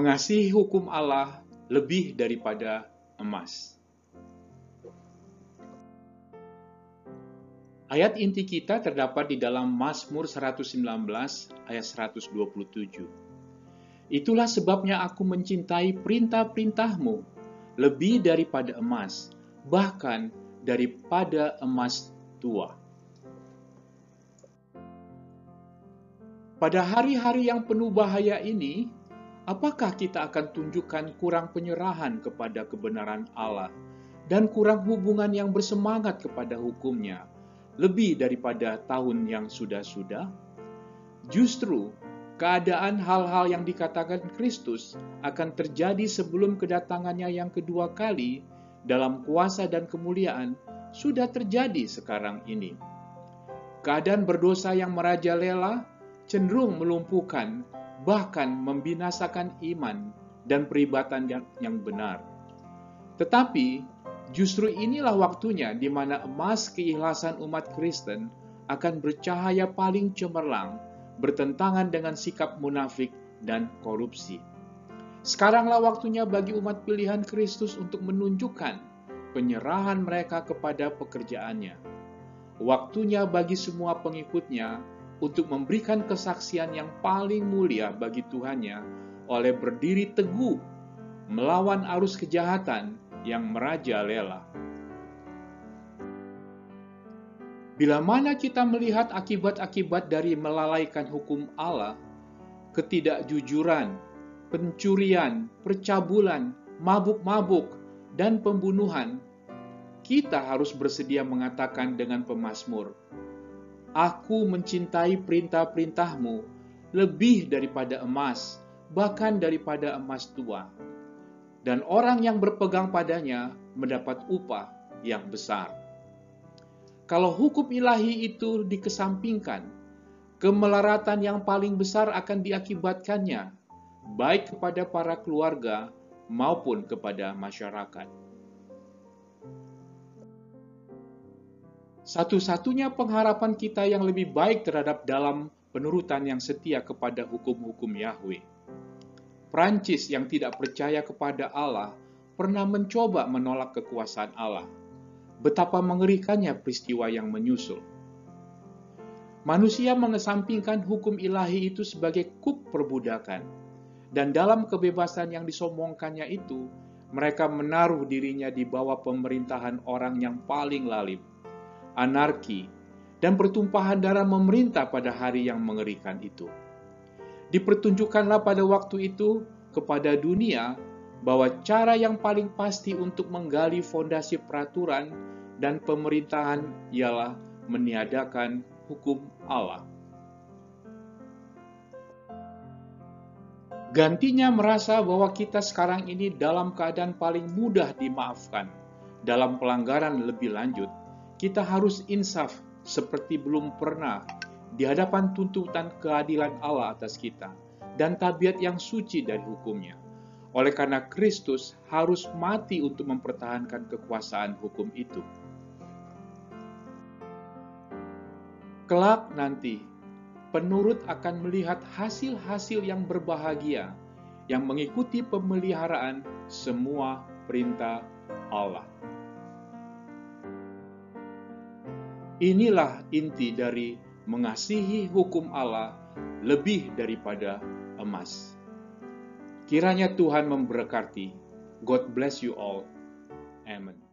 Mengasihi hukum Allah lebih daripada emas. Ayat inti kita terdapat di dalam Mazmur 119 ayat 127. Itulah sebabnya aku mencintai perintah-perintahmu lebih daripada emas, bahkan daripada emas tua. Pada hari-hari yang penuh bahaya ini, apakah kita akan tunjukkan kurang penyerahan kepada kebenaran Allah dan kurang hubungan yang bersemangat kepada hukum-Nya lebih daripada tahun yang sudah-sudah? Justru, keadaan hal-hal yang dikatakan Kristus akan terjadi sebelum kedatangannya yang kedua kali dalam kuasa dan kemuliaan sudah terjadi sekarang ini. Keadaan berdosa yang merajalela cenderung melumpuhkan, bahkan membinasakan iman dan peribatan yang benar. Tetapi, justru inilah waktunya di mana emas keikhlasan umat Kristen akan bercahaya paling cemerlang, bertentangan dengan sikap munafik dan korupsi. Sekaranglah waktunya bagi umat pilihan Kristus untuk menunjukkan penyerahan mereka kepada pekerjaannya. Waktunya bagi semua pengikutnya untuk memberikan kesaksian yang paling mulia bagi Tuhannya oleh berdiri teguh melawan arus kejahatan yang merajalela. Bila mana kita melihat akibat-akibat dari melalaikan hukum Allah, ketidakjujuran, pencurian, percabulan, mabuk-mabuk, dan pembunuhan, kita harus bersedia mengatakan dengan pemazmur, Aku mencintai perintah-perintahmu lebih daripada emas, bahkan daripada emas tua. Dan orang yang berpegang padanya mendapat upah yang besar. Kalau hukum ilahi itu dikesampingkan, kemelaratan yang paling besar akan diakibatkannya, baik kepada para keluarga maupun kepada masyarakat. Satu-satunya pengharapan kita yang lebih baik terhadap dalam penurutan yang setia kepada hukum-hukum Yahweh. Prancis yang tidak percaya kepada Allah pernah mencoba menolak kekuasaan Allah. Betapa mengerikannya peristiwa yang menyusul. Manusia mengesampingkan hukum ilahi itu sebagai kuk perbudakan. Dan dalam kebebasan yang disombongkannya itu, mereka menaruh dirinya di bawah pemerintahan orang yang paling lalim. Anarki, dan pertumpahan darah memerintah pada hari yang mengerikan itu. Dipertunjukkanlah pada waktu itu kepada dunia bahwa cara yang paling pasti untuk menggali fondasi peraturan dan pemerintahan ialah meniadakan hukum Allah. Gantinya merasa bahwa kita sekarang ini dalam keadaan paling mudah dimaafkan dalam pelanggaran lebih lanjut, kita harus insaf seperti belum pernah di hadapan tuntutan keadilan Allah atas kita dan tabiat yang suci dari hukum-Nya. Oleh karena Kristus harus mati untuk mempertahankan kekuasaan hukum itu. Kelak nanti, penurut akan melihat hasil-hasil yang berbahagia yang mengikuti pemeliharaan semua perintah Allah. Inilah inti dari mengasihi hukum Allah lebih daripada emas. Kiranya Tuhan memberkati. God bless you all. Amen.